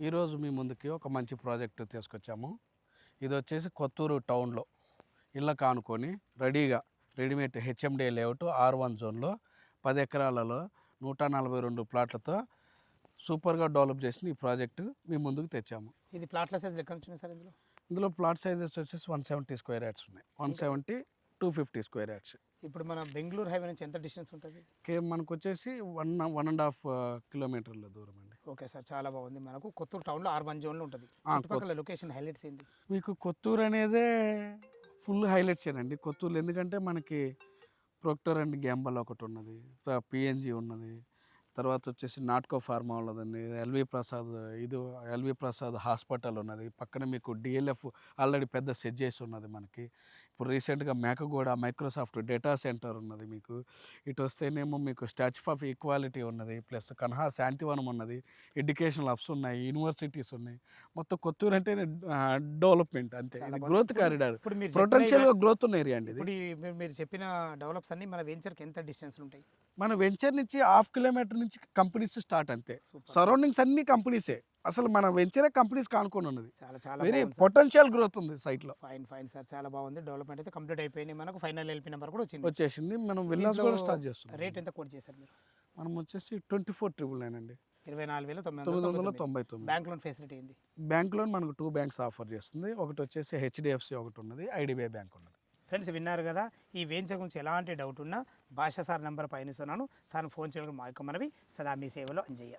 ఈరోజు మీ ముందుకి ఒక మంచి ప్రాజెక్టు తీసుకొచ్చాము. ఇది వచ్చేసి కొత్తూరు టౌన్లో ఇళ్ళకు ఆనుకొని రెడీమేడ్ హెచ్ఎండి లేఅవుట్ R1 జోన్లో 10 ఎకరాలలో 142 ప్లాట్లతో సూపర్గా డెవలప్ చేసిన ఈ ప్రాజెక్టు మీ ముందుకు తెచ్చాము. ఇది ప్లాట్ల సైజ్ ఎక్కడ వచ్చినాయి సార్? ఇందులో ప్లాట్ సైజెస్ వచ్చేసి 170 స్క్వేర్ యార్డ్స్ ఉన్నాయి. 170, 250 స్క్వేర్ యార్డ్స్. ఇప్పుడు మన బెంగళూరు హైవే నుంచి ఎంత డిస్టెన్స్ ఉంటుంది? మనకు వచ్చేసి 1.5 కిలోమీటర్ల దూరం అండి. ఓకే సార్, చాలా బాగుంది. మనకు కొత్తూరు టౌన్లో R1 జోన్లో ఉంటుంది. చుట్టుపక్కల లొకేషన్ హైలైట్స్ ఏంది? మీకు కొత్తూరు అనేదే ఫుల్ హైలైట్స్ అండి కొత్తూరు. ఎందుకంటే మనకి ప్రొక్టర్ అండ్ గ్యాంబల్ ఒకటి ఉన్నది, పిఎన్జి ఉన్నది, తర్వాత వచ్చేసి నాట్కో ఫార్మా ఉన్నదండి, ఎల్వి ప్రసాద్ హాస్పిటల్ ఉన్నది, పక్కన మీకు డిఎల్ఎఫ్ ఆల్రెడీ పెద్ద సెట్ చేసి ఉన్నది. మనకి ఇప్పుడు రీసెంట్గా మేకగూడ మైక్రోసాఫ్ట్ డేటా సెంటర్ ఉన్నది. మీకు ఇటు వస్తేనేమో మీకు స్టాచ్యూ ఆఫ్ ఈక్వాలిటీ ఉన్నది, ప్లస్ కన్హా శాంతివనం ఉన్నది, ఎడ్యుకేషనల్ హబ్స్ ఉన్నాయి, యూనివర్సిటీస్ ఉన్నాయి. మొత్తం కొత్తూరు అంటే డెవలప్మెంట్ అంతే, ఇది గ్రోత్ కారిడార్, పొటెన్షియల్గా గ్రోత్ ఉన్న ఏరియా అండి. ఇప్పుడు మీరు చెప్పిన డెవలప్స్ అన్ని మన వెంచర్కి ఎంత డిస్టెన్స్ ఉంటాయి? మన వెంచర్ నుంచి 1/2 కిలోమీటర్ నుంచి కంపెనీస్ స్టార్ట్ అంతే. సరౌండింగ్స్ అన్ని కంపెనీసే. అసలు మన వెంచరే కంపెనీస్ కానుకొని ఉన్నది. చాలా వెరీ పొటెన్షియల్ గ్రోత్ ఉంది సైట్ లో. ఫైన్ సార్, చాలా బాగుంది. డెవలప్మెంట్ అయితే కంప్లీట్ అయిపోయింది. మనకు ఫైనల్ ఎల్పీ నెంబర్ కూడా వచ్చేసింది. మనం విల్లాస్ కూడా స్టార్ట్ చేస్తున్నాం. రేట్ ఎంత కోట్ చేశారు మీరు? మనం వచ్చేసి 24,999 అండి. 24,999. బ్యాంక్ లోన్ ఫెసిలిటీ ఏంది? బ్యాంక్ లోన్ మనకు 2 బ్యాంక్స్ ఆఫర్ చేస్తుంది. ఒకటి వచ్చేసి హెచ్డిఎఫ్సి ఒకటి ఉన్నది, ఐడిబిఐ బ్యాంక్ ఉన్నది. ఫ్రెండ్స్ విన్నారు కదా, ఈ వెంచర్ గురించి ఎలాంటి డౌట్ ఉన్నా భాషా సార్ నెంబర్ పైన ఇస్తున్నాను, తాను ఫోన్ చేయడం మా యొక్క మనవి. సదా మీ సేవలో అంజయ్య.